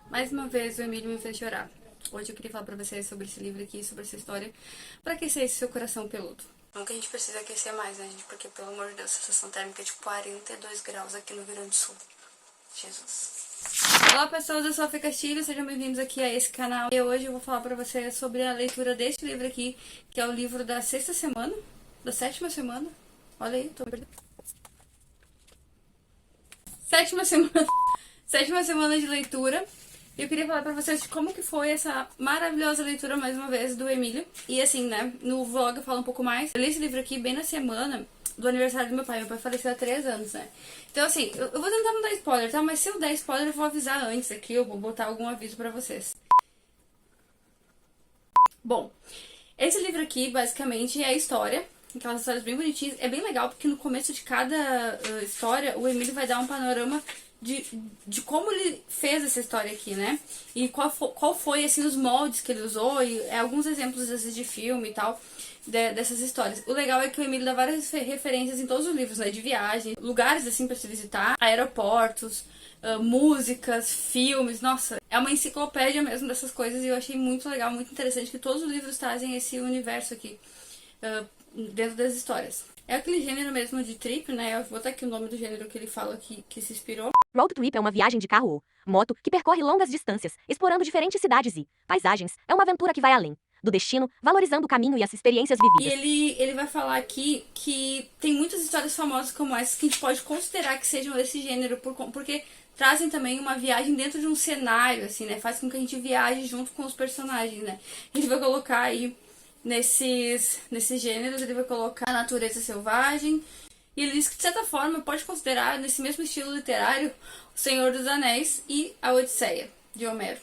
Mais uma vez o Emílio me fez chorar. Hoje eu queria falar pra vocês sobre esse livro aqui, sobre essa história, pra aquecer esse seu coração peludo. Nunca a gente precisa aquecer mais, né, gente? Porque, pelo amor de Deus, a sensação térmica é de 42 graus aqui no Rio Grande do Sul. Jesus. Olá pessoas, eu sou a Fê Castilho, sejam bem-vindos aqui a esse canal. E hoje eu vou falar pra vocês sobre a leitura deste livro aqui, que é o livro da sexta semana, da sétima semana. Olha aí, tô perdendo. Sétima semana. Sétima semana de leitura. E eu queria falar pra vocês de como que foi essa maravilhosa leitura, mais uma vez, do Emílio. E assim, né, no vlog eu falo um pouco mais. Eu li esse livro aqui bem na semana do aniversário do meu pai. Meu pai faleceu há 3 anos, né? Então assim, eu vou tentar não dar spoiler, tá? Mas se eu der spoiler, eu vou avisar antes aqui. Eu vou botar algum aviso pra vocês. Bom, esse livro aqui, basicamente, é a história. Aquelas histórias bem bonitinhas. É bem legal, porque no começo de cada história, o Emílio vai dar um panorama de como ele fez essa história aqui, né? E qual foi, assim, os moldes que ele usou, e alguns exemplos, às vezes, de filme e tal, dessas histórias. O legal é que o Emílio dá várias referências em todos os livros, né? De viagem, lugares, assim, pra se visitar, aeroportos, músicas, filmes, nossa, é uma enciclopédia mesmo dessas coisas, e eu achei muito legal, muito interessante que todos os livros trazem esse universo aqui, dentro das histórias. É aquele gênero mesmo de trip, né? Eu vou botar aqui o nome do gênero que ele fala que se inspirou. Road trip é uma viagem de carro ou moto que percorre longas distâncias, explorando diferentes cidades e paisagens. É uma aventura que vai além do destino, valorizando o caminho e as experiências vividas. E ele vai falar aqui que tem muitas histórias famosas como essas que a gente pode considerar que sejam desse gênero, porque trazem também uma viagem dentro de um cenário, assim, né? Faz com que a gente viaje junto com os personagens, né? A gente vai colocar aí nesses gêneros, ele vai colocar a natureza selvagem. E ele diz que, de certa forma, pode considerar, nesse mesmo estilo literário, O Senhor dos Anéis e a Odisseia, de Homero.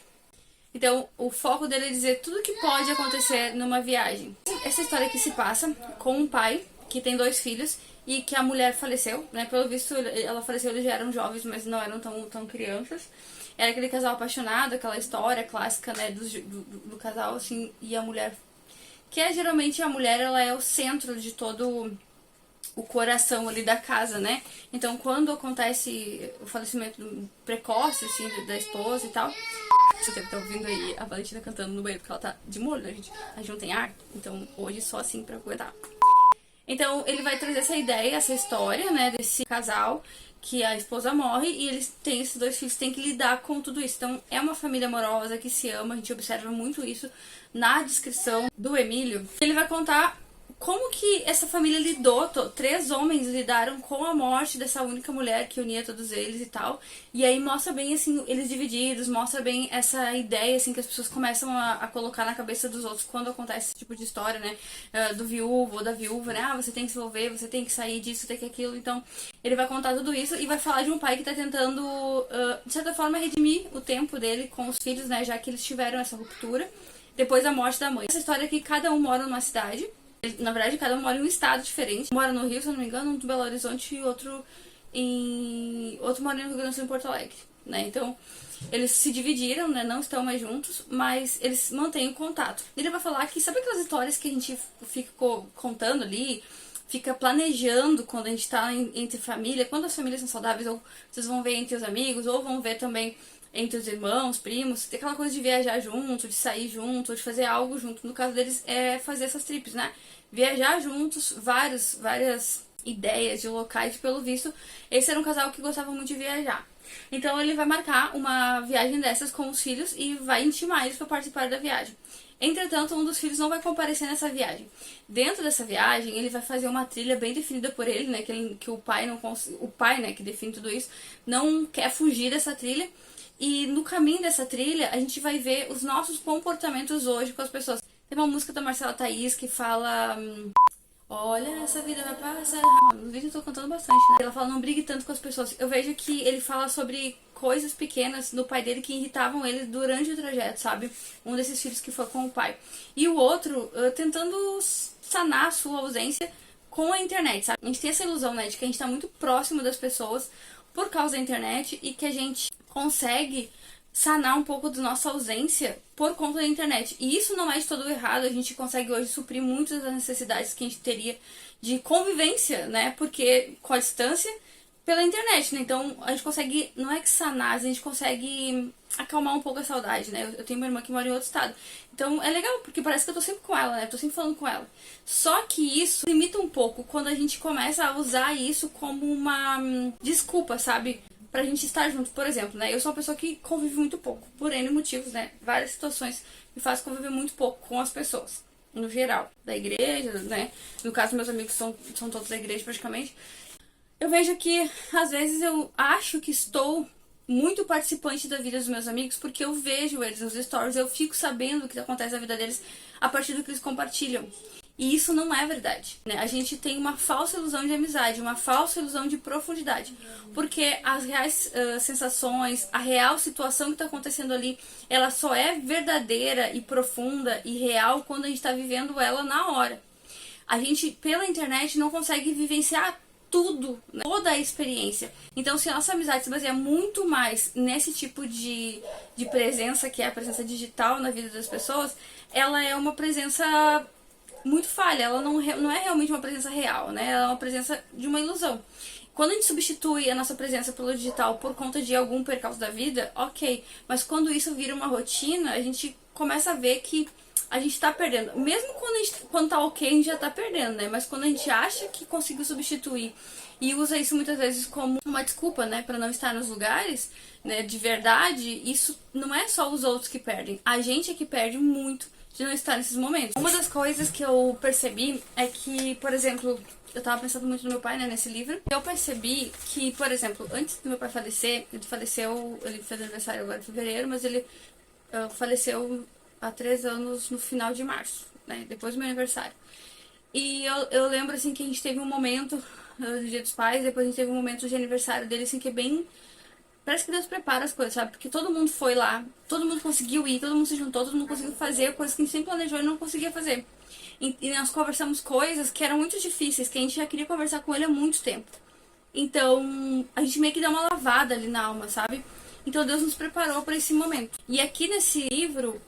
Então, o foco dele é dizer tudo que pode acontecer numa viagem. Essa história aqui se passa com um pai que tem 2 filhos e que a mulher faleceu, né? Pelo visto, ela faleceu, eles já eram jovens, mas não eram tão crianças. Era aquele casal apaixonado, aquela história clássica, né, do casal, assim, e a mulher... Que é, geralmente, a mulher, ela é o centro de todo o coração ali da casa, né? Então, quando acontece o falecimento precoce, assim, da esposa e tal... Você deve estar ouvindo aí a Valentina cantando no banheiro, porque ela tá de molho, né, gente? A gente não tem ar, então hoje só assim pra aguentar. Então, ele vai trazer essa ideia, essa história, né, desse casal, que a esposa morre e eles têm esses 2 filhos, têm que lidar com tudo isso. Então, é uma família amorosa que se ama, a gente observa muito isso na descrição do Emílio. Ele vai contar como que essa família lidou, 3 homens lidaram com a morte dessa única mulher que unia todos eles e tal. E aí mostra bem, assim, eles divididos, mostra bem essa ideia, assim, que as pessoas começam a colocar na cabeça dos outros quando acontece esse tipo de história, né? Do viúvo ou da viúva, né? Ah, você tem que se envolver, você tem que sair disso, tem que aquilo. Então, ele vai contar tudo isso e vai falar de um pai que tá tentando, de certa forma, redimir o tempo dele com os filhos, né? Já que eles tiveram essa ruptura depois da morte da mãe. Essa história aqui, cada um mora numa cidade. Na verdade, cada um mora em um estado diferente. Um mora no Rio, se eu não me engano, um em Belo Horizonte e outro mora no Rio Grande do Sul, em Porto Alegre, né? Então, eles se dividiram, né? Não estão mais juntos, mas eles mantêm o contato. Ele vai falar que, sabe aquelas histórias que a gente fica contando ali, fica planejando quando a gente tá entre família, quando as famílias são saudáveis, ou vocês vão ver entre os amigos, ou vão ver também entre os irmãos, primos, tem aquela coisa de viajar junto, de sair junto, de fazer algo junto. No caso deles, é fazer essas trips, né? Viajar juntos, várias ideias de locais, pelo visto, esse era um casal que gostava muito de viajar. Então ele vai marcar uma viagem dessas com os filhos e vai intimar eles para participar da viagem. Entretanto, um dos filhos não vai comparecer nessa viagem. Dentro dessa viagem, ele vai fazer uma trilha bem definida por ele, né? Que o pai não o pai, né, que define tudo isso, não quer fugir dessa trilha. E no caminho dessa trilha, a gente vai ver os nossos comportamentos hoje com as pessoas. Tem uma música da Marcela Thaís que fala... Olha, essa vida vai passar... No vídeo eu tô contando bastante, né? Ela fala, não brigue tanto com as pessoas. Eu vejo que ele fala sobre coisas pequenas no pai dele que irritavam ele durante o trajeto, sabe? Um desses filhos que foi com o pai. E o outro, tentando sanar a sua ausência com a internet, sabe? A gente tem essa ilusão, né, de que a gente tá muito próximo das pessoas por causa da internet e que a gente consegue sanar um pouco da nossa ausência por conta da internet. E isso não é de todo errado, a gente consegue hoje suprir muitas das necessidades que a gente teria de convivência, né? Porque com a distância pela internet, né? Então a gente consegue, não é que sanar, a gente consegue acalmar um pouco a saudade, né? Eu tenho uma irmã que mora em outro estado. Então é legal, porque parece que eu tô sempre com ela, né? Eu tô sempre falando com ela. Só que isso limita um pouco quando a gente começa a usar isso como uma desculpa, sabe? Pra gente estar junto. Por exemplo, né? Eu sou uma pessoa que convive muito pouco, por N motivos, né? Várias situações me fazem conviver muito pouco com as pessoas, no geral. Da igreja, né? No caso, meus amigos são todos da igreja praticamente. Eu vejo que, às vezes, eu acho que estou muito participante da vida dos meus amigos porque eu vejo eles nos stories, eu fico sabendo o que acontece na vida deles a partir do que eles compartilham. E isso não é verdade, né? A gente tem uma falsa ilusão de amizade, uma falsa ilusão de profundidade. Porque as reais sensações, a real situação que está acontecendo ali, ela só é verdadeira e profunda e real quando a gente está vivendo ela na hora. A gente, pela internet, não consegue vivenciar tudo, né? Toda a experiência. Então, se a nossa amizade se baseia muito mais nesse tipo de presença, que é a presença digital na vida das pessoas, ela é uma presença muito falha, ela não é realmente uma presença real, né? Ela é uma presença de uma ilusão. Quando a gente substitui a nossa presença pelo digital por conta de algum percalço da vida, ok. Mas quando isso vira uma rotina, a gente começa a ver que a gente tá perdendo. Mesmo quando tá ok, a gente já tá perdendo, né? Mas quando a gente acha que conseguiu substituir e usa isso muitas vezes como uma desculpa, né? Pra não estar nos lugares, né? De verdade, isso não é só os outros que perdem. A gente é que perde muito de não estar nesses momentos. Uma das coisas que eu percebi é que, por exemplo, eu tava pensando muito no meu pai, né, nesse livro. Eu percebi que, por exemplo, antes do meu pai falecer, ele fez aniversário agora em fevereiro, mas ele faleceu há 3 anos no final de março, né, depois do meu aniversário. E eu lembro, assim, que a gente teve um momento no Dia dos Pais, depois a gente teve um momento de aniversário dele, assim, que é bem... Parece que Deus prepara as coisas, sabe? Porque todo mundo foi lá, todo mundo conseguiu ir, todo mundo se juntou, todo mundo conseguiu fazer coisas que a gente sempre planejou e não conseguia fazer. E nós conversamos coisas que eram muito difíceis, que a gente já queria conversar com ele há muito tempo. Então, a gente meio que deu uma lavada ali na alma, sabe? Então, Deus nos preparou para esse momento. E aqui nesse livro,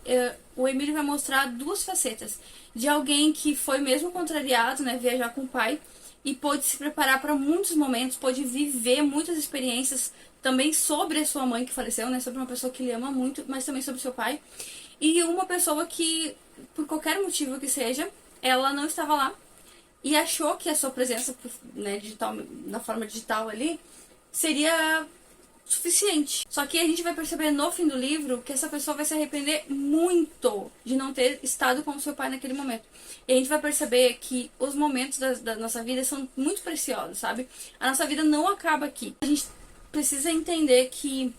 o Emílio vai mostrar 2 facetas. De alguém que foi mesmo contrariado, né? Viajar com o pai. E pôde se preparar para muitos momentos, pôde viver muitas experiências também sobre a sua mãe que faleceu, né? Sobre uma pessoa que ele ama muito, mas também sobre seu pai. E uma pessoa que, por qualquer motivo que seja, ela não estava lá e achou que a sua presença, né, digital, na forma digital ali, seria suficiente. Só que a gente vai perceber no fim do livro que essa pessoa vai se arrepender muito de não ter estado com o seu pai naquele momento. E a gente vai perceber que os momentos da nossa vida são muito preciosos, sabe? A nossa vida não acaba aqui. A gente precisa entender que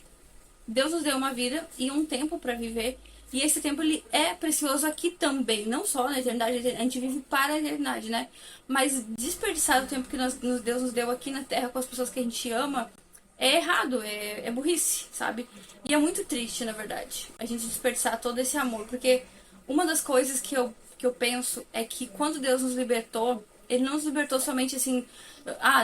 Deus nos deu uma vida e um tempo para viver. E esse tempo ele é precioso aqui também, não só na eternidade, a gente vive para a eternidade, né? Mas desperdiçar o tempo que Deus nos deu aqui na Terra com as pessoas que a gente ama é errado, é burrice, sabe? E é muito triste, na verdade, a gente desperdiçar todo esse amor, porque uma das coisas que eu penso é que quando Deus nos libertou, Ele não nos libertou somente assim,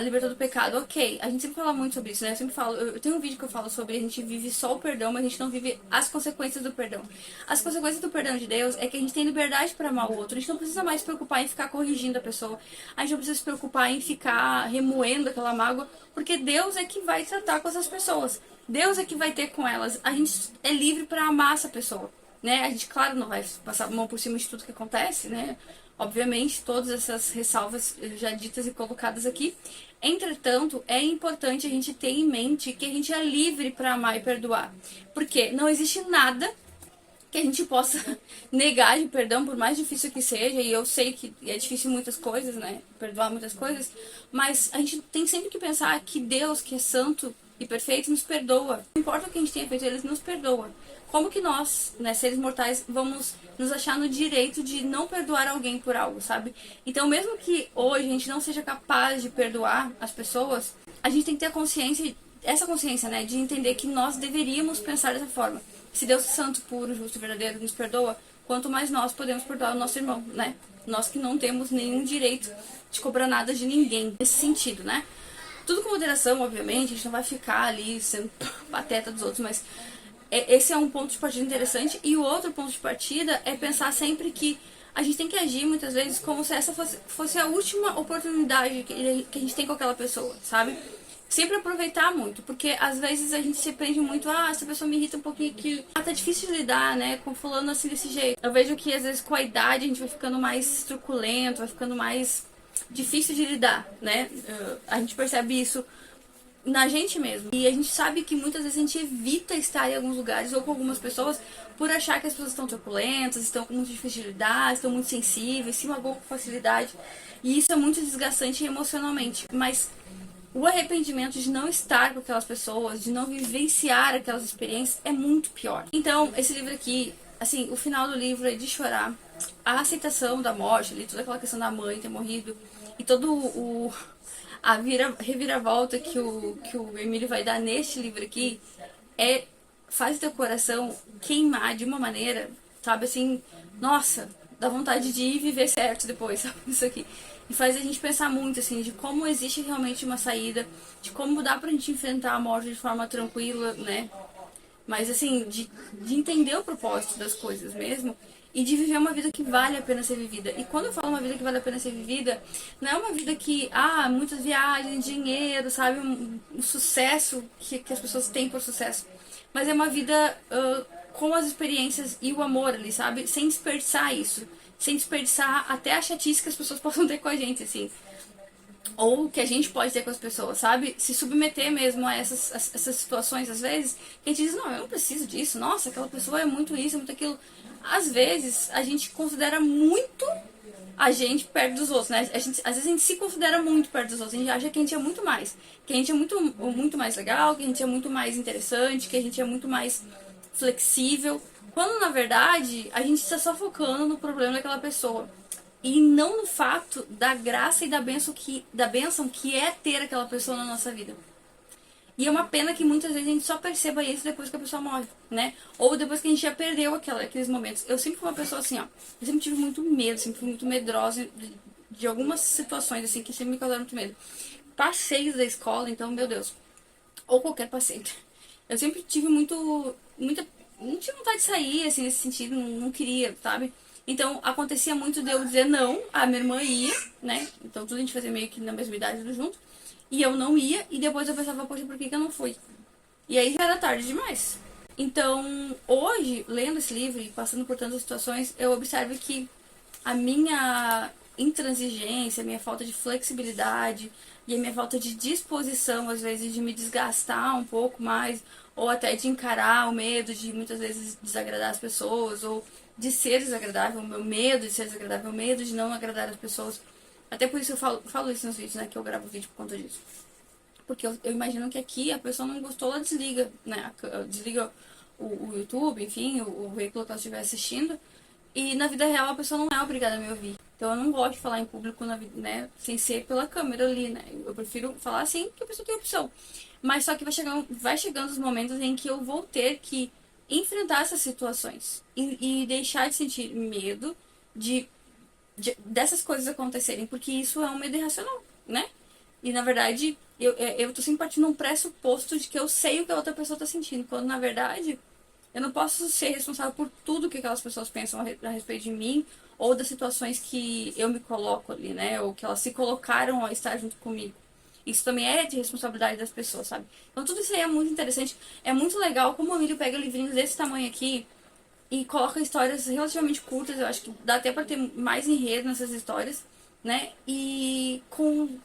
libertou do pecado, ok. A gente sempre fala muito sobre isso, né? Eu sempre falo, eu tenho um vídeo que eu falo sobre a gente vive só o perdão, mas a gente não vive as consequências do perdão. As consequências do perdão de Deus é que a gente tem liberdade para amar o outro. A gente não precisa mais se preocupar em ficar corrigindo a pessoa. A gente não precisa se preocupar em ficar remoendo aquela mágoa, porque Deus é que vai tratar com essas pessoas. Deus é que vai ter com elas. A gente é livre para amar essa pessoa, né? A gente, claro, não vai passar a mão por cima de tudo que acontece, né? Obviamente, todas essas ressalvas já ditas e colocadas aqui. Entretanto, é importante a gente ter em mente que a gente é livre para amar e perdoar. Porque não existe nada que a gente possa negar de perdão, por mais difícil que seja. E eu sei que é difícil muitas coisas, né? Perdoar muitas coisas. Mas a gente tem sempre que pensar que Deus, que é santo e perfeito, nos perdoa. Não importa o que a gente tenha feito, Ele nos perdoa. Como que nós, né, seres mortais, vamos nos achar no direito de não perdoar alguém por algo, sabe? Então, mesmo que hoje a gente não seja capaz de perdoar as pessoas, a gente tem que ter a consciência, essa consciência, né, de entender que nós deveríamos pensar dessa forma. Se Deus santo, puro, justo e verdadeiro nos perdoa, quanto mais nós podemos perdoar o nosso irmão, né? Nós que não temos nenhum direito de cobrar nada de ninguém, nesse sentido, né? Tudo com moderação, obviamente, a gente não vai ficar ali sendo pateta dos outros, mas esse é um ponto de partida interessante. E o outro ponto de partida é pensar sempre que a gente tem que agir muitas vezes como se essa fosse a última oportunidade que a gente tem com aquela pessoa, sabe? sempre aproveitar muito, porque às vezes a gente se prende muito, essa pessoa me irrita um pouquinho aqui, tá difícil de lidar, né, com fulano assim desse jeito. Eu vejo que às vezes com a idade a gente vai ficando mais truculento, vai ficando mais difícil de lidar, né, a gente percebe isso na gente mesmo. E a gente sabe que muitas vezes a gente evita estar em alguns lugares ou com algumas pessoas por achar que as pessoas estão truculentas, estão com muita dificuldade, estão muito sensíveis, se magoam com facilidade. E isso é muito desgastante emocionalmente. Mas o arrependimento de não estar com aquelas pessoas, de não vivenciar aquelas experiências, é muito pior. Então, esse livro aqui, assim, o final do livro é de chorar. A aceitação da morte, ali, toda aquela questão da mãe ter morrido, e todo a reviravolta que o Emílio vai dar neste livro aqui faz teu coração queimar de uma maneira, sabe, assim, nossa, dá vontade de ir viver certo depois, sabe, isso aqui. E faz a gente pensar muito, assim, de como existe realmente uma saída, de como dá pra gente enfrentar a morte de forma tranquila, né? Mas, assim, de entender o propósito das coisas mesmo e de viver uma vida que vale a pena ser vivida. E quando eu falo uma vida que vale a pena ser vivida, não é uma vida que, muitas viagens, dinheiro, sabe, um sucesso que as pessoas têm por sucesso. Mas é uma vida com as experiências e o amor ali, sabe? Sem desperdiçar isso. Sem desperdiçar até a chatice que as pessoas possam ter com a gente, assim. Ou que a gente pode ter com as pessoas, sabe? Se submeter mesmo a essas situações, às vezes, que a gente diz, não, eu não preciso disso. Nossa, aquela pessoa é muito isso, é muito aquilo. Às vezes, a gente considera muito a gente perto dos outros, né? Às vezes a gente se considera muito perto dos outros. A gente acha que a gente é muito mais. Que a gente é muito mais legal, que a gente é muito mais interessante, que a gente é muito mais flexível. Quando, na verdade, a gente está só focando no problema daquela pessoa. E não no fato da graça e da bênção que é ter aquela pessoa na nossa vida. E é uma pena que muitas vezes a gente só perceba isso depois que a pessoa morre, né? Ou depois que a gente já perdeu aqueles momentos. Eu sempre fui uma pessoa assim, ó. Eu sempre tive muito medo, sempre fui muito medrosa de algumas situações, assim, que sempre me causaram muito medo. Passeios da escola, então, meu Deus. Ou qualquer passeio. Eu sempre tive não tinha vontade de sair, assim, nesse sentido, não queria, sabe? Então, acontecia muito de eu dizer não, a minha irmã ia, né? Então, tudo a gente fazia meio que na mesma idade, tudo junto. E eu não ia, e depois eu pensava, poxa, por que eu não fui? E aí já era tarde demais. Então, hoje, lendo esse livro e passando por tantas situações, eu observo que a minha intransigência, a minha falta de flexibilidade e a minha falta de disposição, às vezes, de me desgastar um pouco mais, ou até de encarar o medo de muitas vezes desagradar as pessoas, ou de ser desagradável, o meu medo de ser desagradável, o medo de não agradar as pessoas. Até por isso eu falo isso nos vídeos, né, que eu gravo vídeo por conta disso. Porque eu imagino que aqui a pessoa não gostou, ela desliga, né, desliga o YouTube, enfim, o veículo que ela estiver assistindo. E na vida real a pessoa não é obrigada a me ouvir. Então eu não gosto de falar em público, né, sem ser pela câmera ali, né. Eu prefiro falar assim que a pessoa tem opção. Mas só que vai chegando os momentos em que eu vou ter que enfrentar essas situações. E deixar de sentir medo dessas coisas acontecerem. Porque isso é um medo irracional, né? E na verdade, eu tô sempre partindo de um pressuposto de que eu sei o que a outra pessoa tá sentindo. Quando na verdade, eu não posso ser responsável por tudo que aquelas pessoas pensam a respeito de mim, ou das situações que eu me coloco ali, né? Ou que elas se colocaram a estar junto comigo. Isso também é de responsabilidade das pessoas, sabe? Então tudo isso aí é muito interessante. É muito legal como o Emílio pega livrinhos desse tamanho aqui e coloca histórias relativamente curtas. Eu acho que dá até pra ter mais enredo nessas histórias, né? E com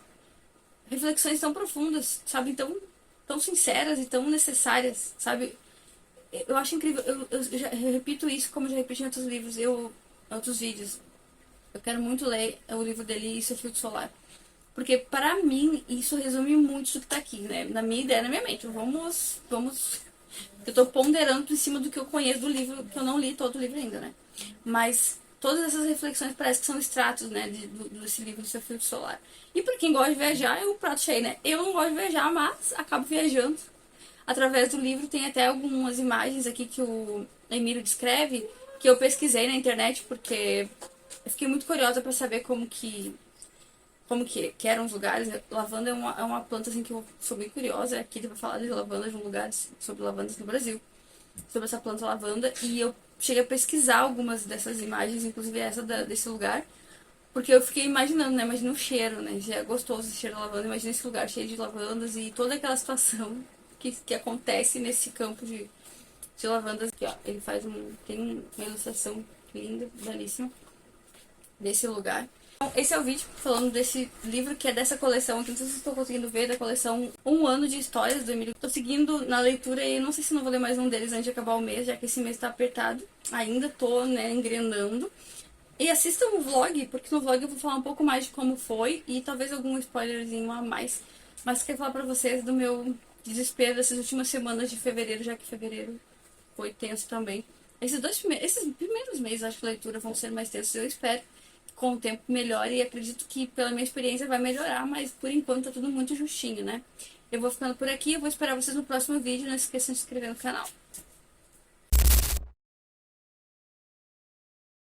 reflexões tão profundas, sabe? Tão sinceras e tão necessárias, sabe? Eu acho incrível. Eu repito isso como já repeti em outros livros, outros vídeos. Eu quero muito ler o livro dele, Isso é Filtro Solar. Porque, para mim, isso resume muito isso que tá aqui, né? Na minha ideia, na minha mente. Vamos... Eu tô ponderando em cima do que eu conheço do livro, que eu não li todo o livro ainda, né? Mas todas essas reflexões parece que são extratos, né? Desse livro, do Seu Filtro Solar. E pra quem gosta de viajar, é o prato cheio, né? Eu não gosto de viajar, mas acabo viajando. Através do livro tem até algumas imagens aqui que o Emílio descreve, que eu pesquisei na internet, porque eu fiquei muito curiosa pra saber como que eram os lugares. Lavanda é uma planta assim que eu sou bem curiosa. Aqui dá pra falar de lavanda de um lugar sobre lavandas no Brasil, sobre essa planta lavanda. E eu cheguei a pesquisar algumas dessas imagens, inclusive essa desse lugar, Porque eu fiquei imaginando, né? Imagina o cheiro, né? Já é gostoso esse cheiro de lavanda. Imagina esse lugar cheio de lavandas e toda aquela situação que acontece nesse campo de lavandas. Aqui, ó. Ele faz tem uma ilustração linda, belíssima desse lugar. Então, esse é o vídeo falando desse livro que é dessa coleção aqui. Não sei se vocês estão conseguindo ver, da coleção Um Ano de Histórias do Emílio. Tô seguindo na leitura e não sei se não vou ler mais um deles antes de acabar o mês, já que esse mês tá apertado. Ainda tô, né, engrenando. E assistam o vlog, porque no vlog eu vou falar um pouco mais de como foi e talvez algum spoilerzinho a mais. Mas quero falar pra vocês do meu desespero dessas últimas semanas de fevereiro, já que fevereiro foi tenso também. Esses primeiros meses, acho que a leitura vão ser mais tensos. Eu espero que com o tempo melhore e acredito que pela minha experiência vai melhorar, mas por enquanto tá tudo muito justinho, né? Eu vou ficando por aqui, eu vou esperar vocês no próximo vídeo. Não esqueçam de se inscrever no canal.